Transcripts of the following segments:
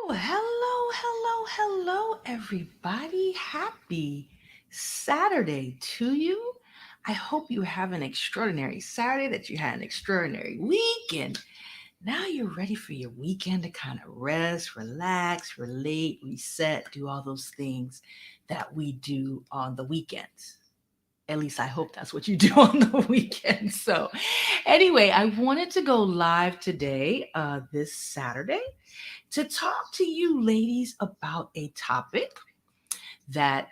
Hello, everybody. Happy Saturday to you. I hope you have an extraordinary Saturday, that you had an extraordinary weekend. Now you're ready for your weekend to kind of rest, relax, relate, reset, do all those things that we do on the weekends. At least I hope that's what you do on the weekend. So, anyway, I wanted to go live today, this Saturday, to talk to you ladies about a topic that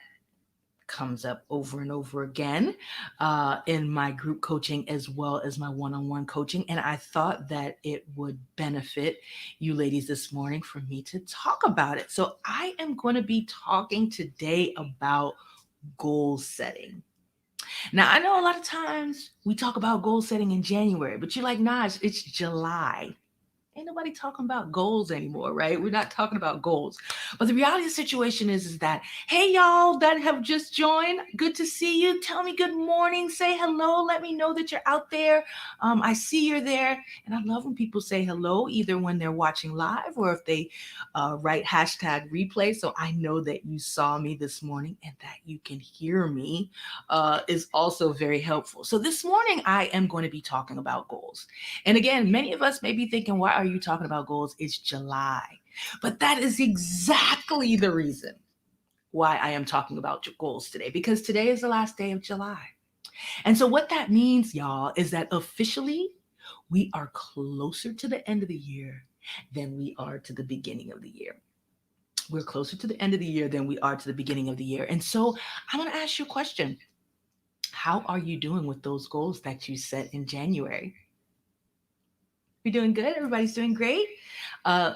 comes up over and over again in my group coaching as well as my one-on-one coaching. And I thought that it would benefit you ladies this morning for me to talk about it. So I am going to be talking today about goal setting. Now, I know a lot of times we talk about goal setting in January, but you're like, nah, it's July. Ain't nobody talking about goals anymore, right? We're not talking about goals. But the reality of the situation is that, hey, y'all that have just joined, good to see you. Tell me good morning. Say hello. Let me know that you're out there. I see you're there. And I love when people say hello, either when they're watching live or if they write hashtag replay. So I know that you saw me this morning and that you can hear me is also very helpful. So this morning, I am going to be talking about goals. And again, many of us may be thinking, why are you talking about goals? It's July. But that is exactly the reason why I am talking about your goals today, because today is the last day of July. And so, what that means, y'all, is that officially we are closer to the end of the year than we are to the beginning of the year. We're closer to the end of the year than we are to the beginning of the year. And so, I'm going to ask you a question. How are you doing with those goals that you set in January? You're doing good. Everybody's doing great. Uh,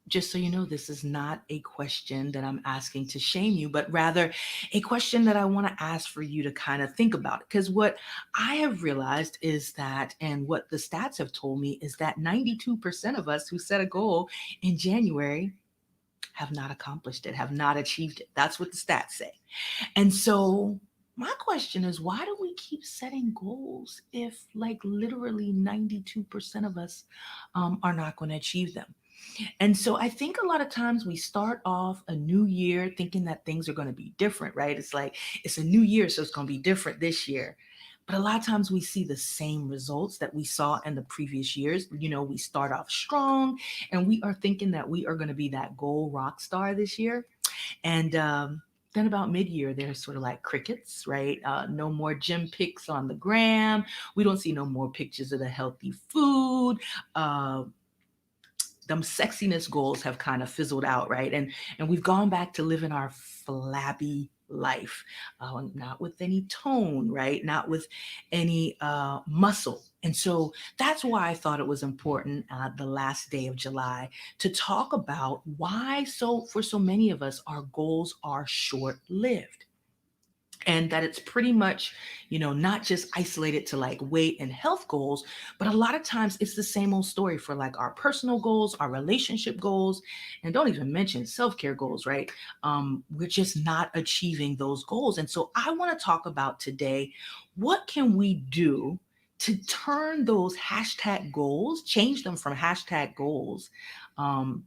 just so you know, this is not a question that I'm asking to shame you, but rather a question that I want to ask for you to kind of think about. Because what I have realized is that, and what the stats have told me, is that 92% of us who set a goal in January have not accomplished it, have not achieved it. That's what the stats say. And so, my question is, why do we keep setting goals if, like, literally 92% of us are not going to achieve them? And so I think a lot of times we start off a new year thinking that things are going to be different, right? It's like it's a new year, so it's going to be different this year. But a lot of times we see the same results that we saw in the previous years. We start off strong and we are thinking that we are going to be that goal rock star this year. And then about mid-year, they're sort of like crickets, right? No more gym pics on the gram. We don't see no more pictures of the healthy food. Them sexiness goals have kind of fizzled out, right? And we've gone back to living our flabby life, not with any tone, right? Not with any muscle. And so that's why I thought it was important, the last day of July, to talk about why, so for so many of us, our goals are short lived, and that it's pretty much, not just isolated to like weight and health goals, but a lot of times it's the same old story for like our personal goals, our relationship goals, and don't even mention self-care goals, right? We're just not achieving those goals. And so I want to talk about today, what can we do to turn those hashtag goals, change them from hashtag goals, um,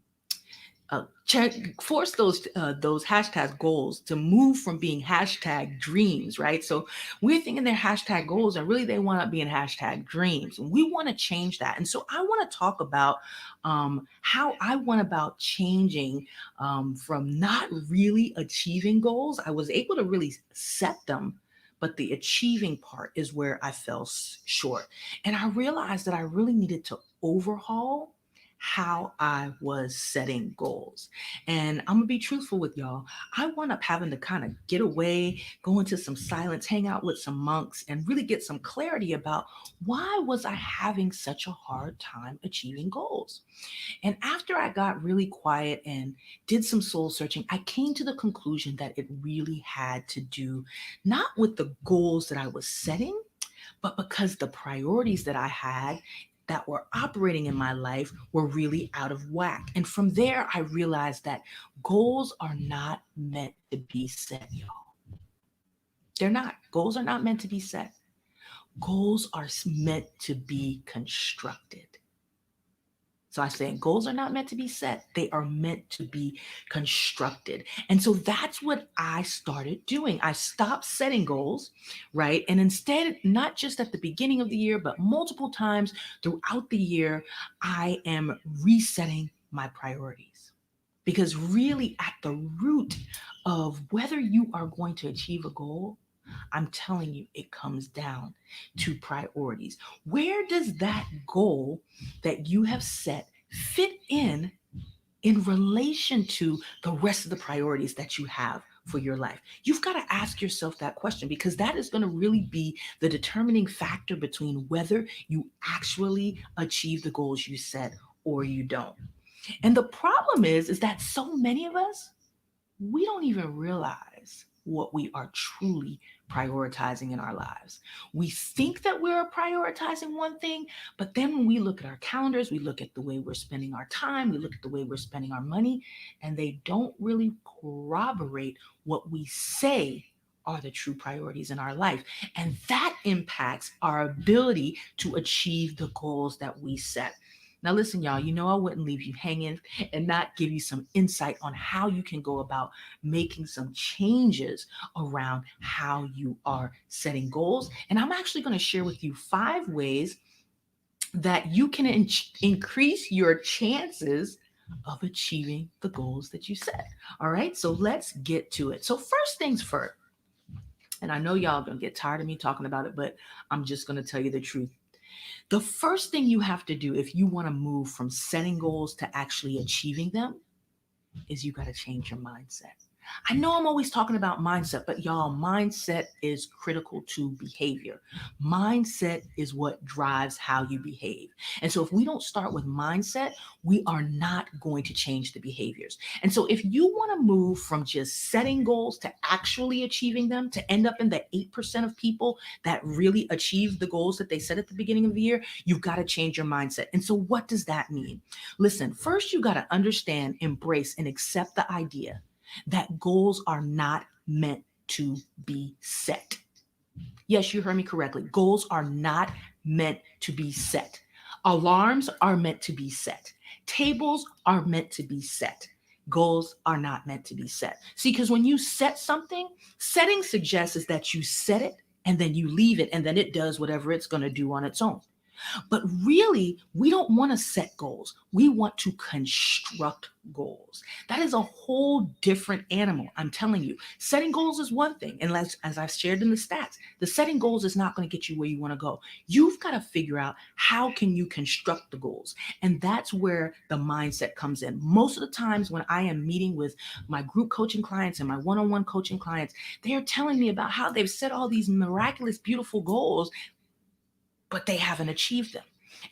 force those hashtag goals to move from being hashtag dreams, right? So we're thinking they're hashtag goals, and really they want to be in hashtag dreams, and we want to change that. And so I want to talk about how I went about changing from not really achieving goals. I was able to really set them, but the achieving part is where I fell short. And I realized that I really needed to overhaul how I was setting goals. And I'm gonna be truthful with y'all. I wound up having to kind of get away, go into some silence, hang out with some monks, and really get some clarity about why was I having such a hard time achieving goals. And after I got really quiet and did some soul searching, I came to the conclusion that it really had to do not with the goals that I was setting, but because the priorities that I had that were operating in my life were really out of whack. And from there, I realized that goals are not meant to be set, y'all. They're not. Goals are not meant to be set. Goals are meant to be constructed. So I say goals are not meant to be set. They are meant to be constructed. And so that's what I started doing. I stopped setting goals, right? And instead, not just at the beginning of the year, but multiple times throughout the year, I am resetting my priorities. Because really, at the root of whether you are going to achieve a goal, I'm telling you, it comes down to priorities. Where does that goal that you have set fit in relation to the rest of the priorities that you have for your life? You've got to ask yourself that question, because that is going to really be the determining factor between whether you actually achieve the goals you set or you don't. And the problem is that so many of us, we don't even realize what we are truly prioritizing in our lives. We think that we're prioritizing one thing, but then when we look at our calendars, we look at the way we're spending our time, we look at the way we're spending our money, and they don't really corroborate what we say are the true priorities in our life. And that impacts our ability to achieve the goals that we set. Now, listen, y'all, you know I wouldn't leave you hanging and not give you some insight on how you can go about making some changes around how you are setting goals. And I'm actually going to share with you 5 ways that you can increase your chances of achieving the goals that you set. All right, so let's get to it. So, first things first, and I know y'all gonna get tired of me talking about it, but I'm just gonna tell you the truth. The first thing you have to do if you want to move from setting goals to actually achieving them is you got to change your mindset. I know I'm always talking about mindset, but y'all, mindset is critical to behavior. Mindset is what drives how you behave. And so if we don't start with mindset, we are not going to change the behaviors. And so if you want to move from just setting goals to actually achieving them, to end up in the 8% of people that really achieve the goals that they set at the beginning of the year, you've got to change your mindset. And so what does that mean? Listen, first you got to understand, embrace, and accept the idea that goals are not meant to be set. Yes, you heard me correctly. Goals are not meant to be set. Alarms are meant to be set. Tables are meant to be set. Goals are not meant to be set. See, because when you set something, setting suggests is that you set it and then you leave it and then it does whatever it's going to do on its own. But really, we don't want to set goals. We want to construct goals. That is a whole different animal. I'm telling you, setting goals is one thing. And as I've shared in the stats, the setting goals is not going to get you where you want to go. You've got to figure out how can you construct the goals. And that's where the mindset comes in. Most of the times when I am meeting with my group coaching clients and my one-on-one coaching clients, they are telling me about how they've set all these miraculous, beautiful goals, but they haven't achieved them.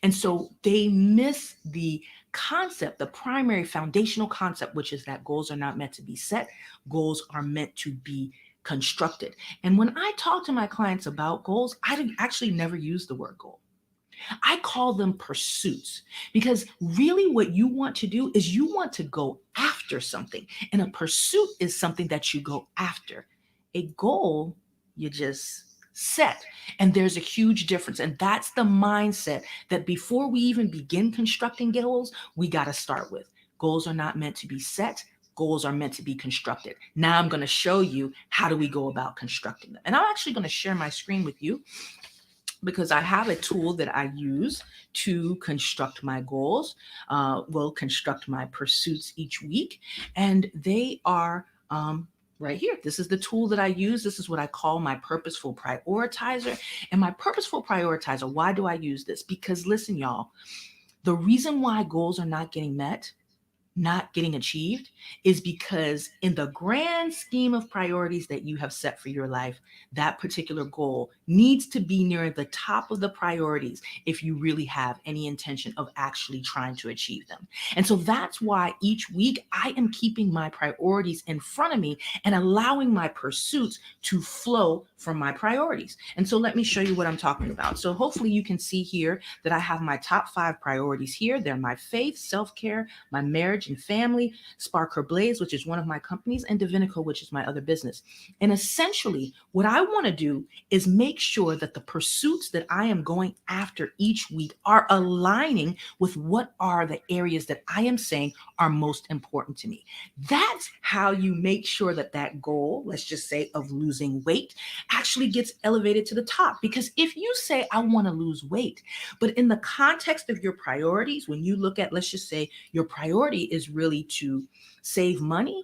And so they miss the concept, the primary foundational concept, which is that goals are not meant to be set, goals are meant to be constructed. And when I talk to my clients about goals, I actually never use the word goal. I call them pursuits, because really what you want to do is you want to go after something. And a pursuit is something that you go after. A goal, you just set. And there's a huge difference. And that's the mindset that before we even begin constructing goals, we got to start with. Goals are not meant to be set. Goals are meant to be constructed. Now I'm going to show you how do we go about constructing them. And I'm actually going to share my screen with you, because I have a tool that I use to construct my goals, construct my pursuits each week. And they are right here. This is the tool that I use. This is what I call my purposeful prioritizer. And my purposeful prioritizer, why do I use this? Because listen, y'all, the reason why goals are not getting met, not getting achieved, is because in the grand scheme of priorities that you have set for your life, that particular goal needs to be near the top of the priorities if you really have any intention of actually trying to achieve them. And so that's why each week I am keeping my priorities in front of me and allowing my pursuits to flow from my priorities. And so let me show you what I'm talking about. So hopefully you can see here that I have my top 5 priorities here. They're my faith, self-care, my marriage and family, Spark Her Blaze, which is one of my companies, and Divinico, which is my other business. And essentially, what I want to do is make make sure that the pursuits that I am going after each week are aligning with what are the areas that I am saying are most important to me. That's how you make sure that that goal, let's just say of losing weight, actually gets elevated to the top. Because if you say, I want to lose weight, but in the context of your priorities, when you look at, let's just say your priority is really to save money,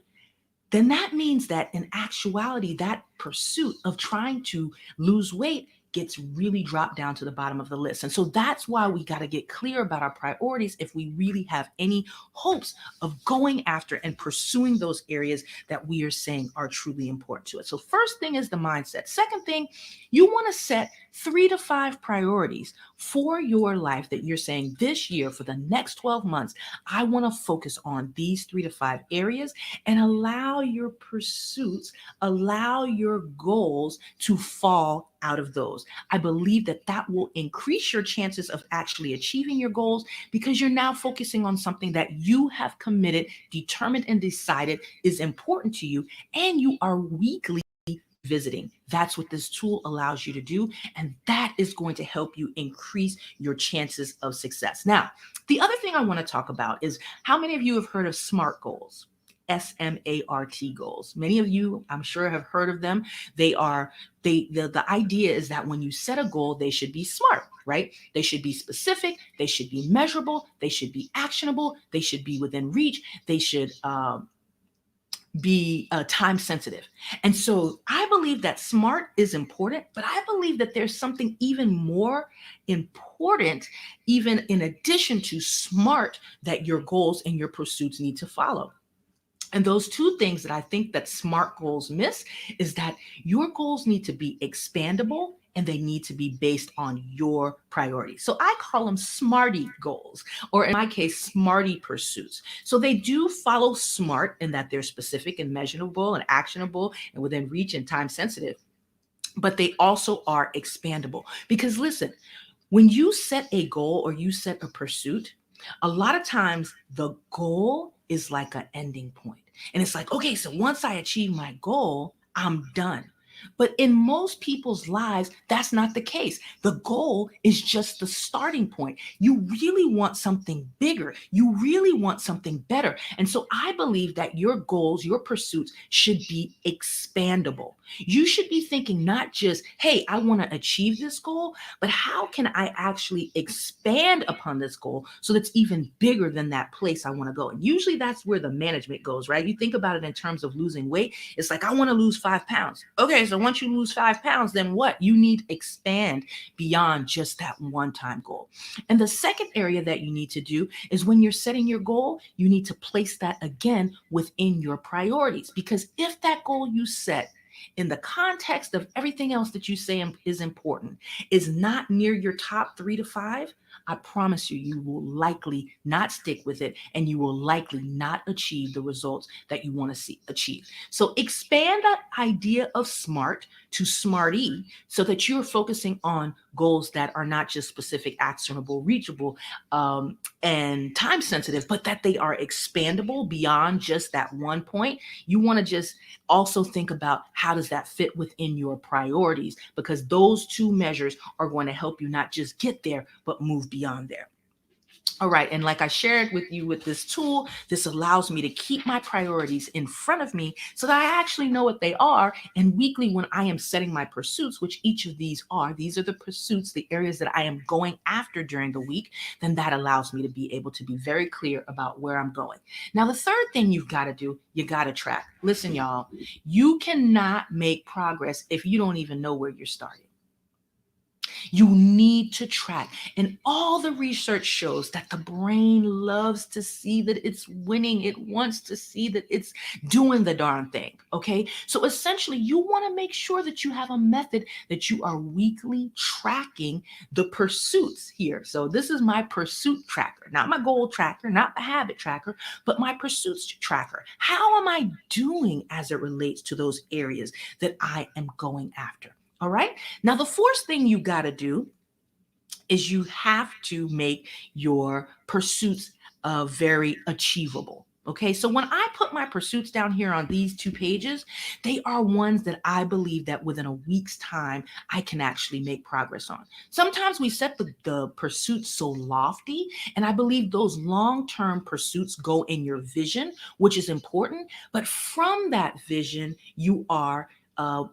then that means that in actuality, that pursuit of trying to lose weight gets really dropped down to the bottom of the list. And so that's why we got to get clear about our priorities if we really have any hopes of going after and pursuing those areas that we are saying are truly important to us. So first thing is the mindset. Second thing, you want to set 3 to 5 priorities for your life that you're saying this year for the next 12 months, I want to focus on these 3 to 5 areas and allow your pursuits, allow your goals to fall out of those. I believe that that will increase your chances of actually achieving your goals because you're now focusing on something that you have committed, determined, and decided is important to you, and you are weekly visiting. That's what this tool allows you to do. And that is going to help you increase your chances of success. Now, the other thing I want to talk about is how many of you have heard of SMART goals? SMART goals. Many of you, I'm sure, have heard of them. The idea is that when you set a goal, they should be SMART, right? They should be specific, they should be measurable, they should be actionable, they should be within reach, they should be time sensitive. And so I believe that SMART is important, but I believe that there's something even more important, even in addition to SMART, that your goals and your pursuits need to follow. And those two things that I think that SMART goals miss is that your goals need to be expandable and they need to be based on your priorities. So I call them SMARTY goals, or in my case, SMARTY pursuits. So they do follow SMART in that they're specific and measurable and actionable and within reach and time sensitive, but they also are expandable. Because listen, when you set a goal or you set a pursuit, a lot of times the goal is like an ending point. And it's like, okay, so once I achieve my goal, I'm done. But in most people's lives, that's not the case. The goal is just the starting point. You really want something bigger. You really want something better. And so I believe that your goals, your pursuits should be expandable. You should be thinking not just, hey, I want to achieve this goal, but how can I actually expand upon this goal so that's even bigger than that place I want to go? And usually that's where the management goes, right? You think about it in terms of losing weight. It's like, I want to lose 5 pounds. Okay, so once you lose 5 pounds, then what? You need to expand beyond just that one-time goal. And the second area that you need to do is when you're setting your goal, you need to place that again within your priorities. Because if that goal you set in the context of everything else that you say is important is not near your top 3 to 5, I promise you, you will likely not stick with it and you will likely not achieve the results that you want to see achieve. So expand that idea of SMART to SMARTY so that you're focusing on goals that are not just specific, actionable, reachable, and time sensitive, but that they are expandable beyond just that one point. You want to just also think about how does that fit within your priorities, because those two measures are going to help you not just get there, but move beyond there. All right. And like I shared with you with this tool, this allows me to keep my priorities in front of me so that I actually know what they are. And weekly, when I am setting my pursuits, which each of these are the pursuits, the areas that I am going after during the week, then that allows me to be able to be very clear about where I'm going. Now, the third thing you've got to do, you got to track. Listen, y'all, you cannot make progress if you don't even know where you're starting. You need to track. And all the research shows that the brain loves to see that it's winning. It wants to see that it's doing the darn thing. Okay. So essentially, you want to make sure that you have a method that you are weekly tracking the pursuits here. So this is my pursuit tracker, not my goal tracker, not the habit tracker, but my pursuits tracker. How am I doing as it relates to those areas that I am going after? All right. Now, the fourth thing you got to do is you have to make your pursuits very achievable. Okay, so when I put my pursuits down here on these 2 pages, they are ones that I believe that within a week's time, I can actually make progress on. Sometimes we set the pursuits so lofty, and I believe those long term pursuits go in your vision, which is important. But from that vision, you are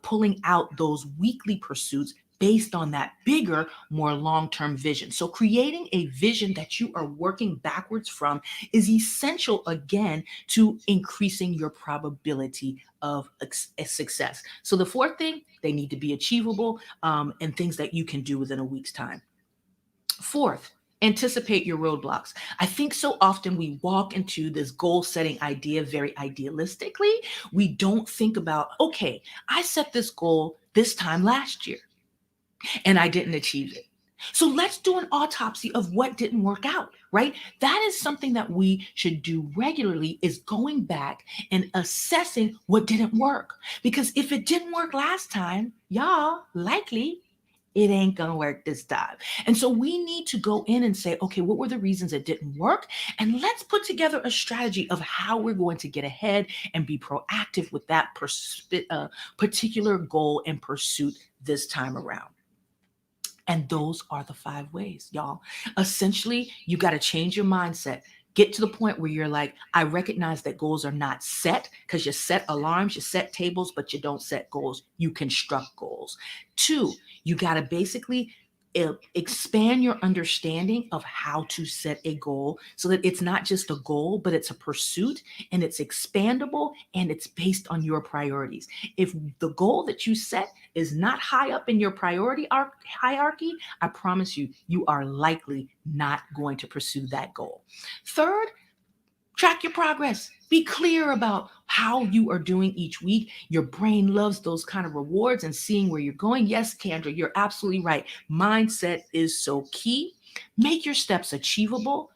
pulling out those weekly pursuits based on that bigger, more long term vision. So, creating a vision that you are working backwards from is essential again to increasing your probability of a success. So the fourth thing, they need to be achievable and things that you can do within a week's time. Fourth, anticipate your roadblocks. I think so often we walk into this goal setting idea very idealistically. We don't think about, okay, I set this goal this time last year and I didn't achieve it. So let's do an autopsy of what didn't work out, right? That is something that we should do regularly, is going back and assessing what didn't work. Because if it didn't work last time, y'all, likely it ain't gonna work this time. And so we need to go in and say, okay, what were the reasons it didn't work? And let's put together a strategy of how we're going to get ahead and be proactive with that particular goal and pursuit this time around. And those are the 5 ways, y'all. Essentially, you got to change your mindset. Get to the point where you're like, I recognize that goals are not set, because you set alarms, you set tables, but you don't set goals. You construct goals. Two, you got to basically expand your understanding of how to set a goal so that it's not just a goal, but it's a pursuit, and it's expandable, and it's based on your priorities. If the goal that you set is not high up in your priority hierarchy, I promise you, you are likely not going to pursue that goal. Third, track your progress. Be clear about how you are doing each week. Your brain loves those kind of rewards and seeing where you're going. Yes, Kendra, you're absolutely right. Mindset is so key. Make your steps achievable.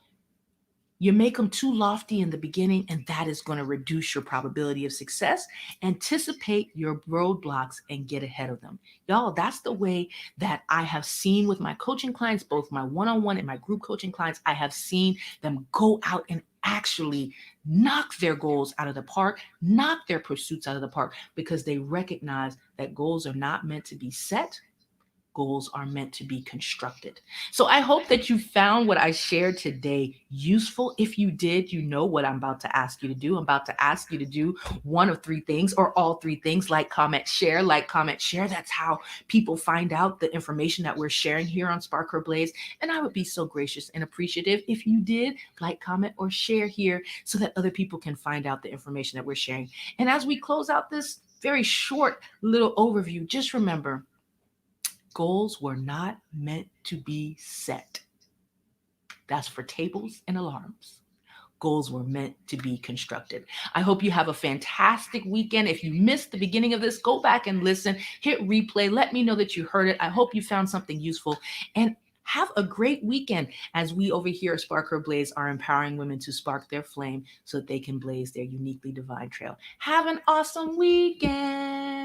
You make them too lofty in the beginning, and that is going to reduce your probability of success. Anticipate your roadblocks and get ahead of them. Y'all, that's the way that I have seen with my coaching clients, both my one on one and my group coaching clients. I have seen them go out and actually knock their goals out of the park, knock their pursuits out of the park, because they recognize that goals are not meant to be set. Goals are meant to be constructed. So I hope that you found what I shared today useful. If you did, you know what I'm about to ask you to do. I'm about to ask you to do one of 3 things, or all 3 things: like, comment, share, like, comment, share. That's how people find out the information that we're sharing here on Spark Her Blaze. And I would be so gracious and appreciative if you did like, comment, or share here so that other people can find out the information that we're sharing. And as we close out this very short little overview, just remember, goals were not meant to be set. That's for tables and alarms. Goals were meant to be constructed. I hope you have a fantastic weekend. If you missed the beginning of this, go back and listen, hit replay. Let me know that you heard it. I hope you found something useful, and have a great weekend as we over here at Spark Her Blaze are empowering women to spark their flame so that they can blaze their uniquely divine trail. Have an awesome weekend.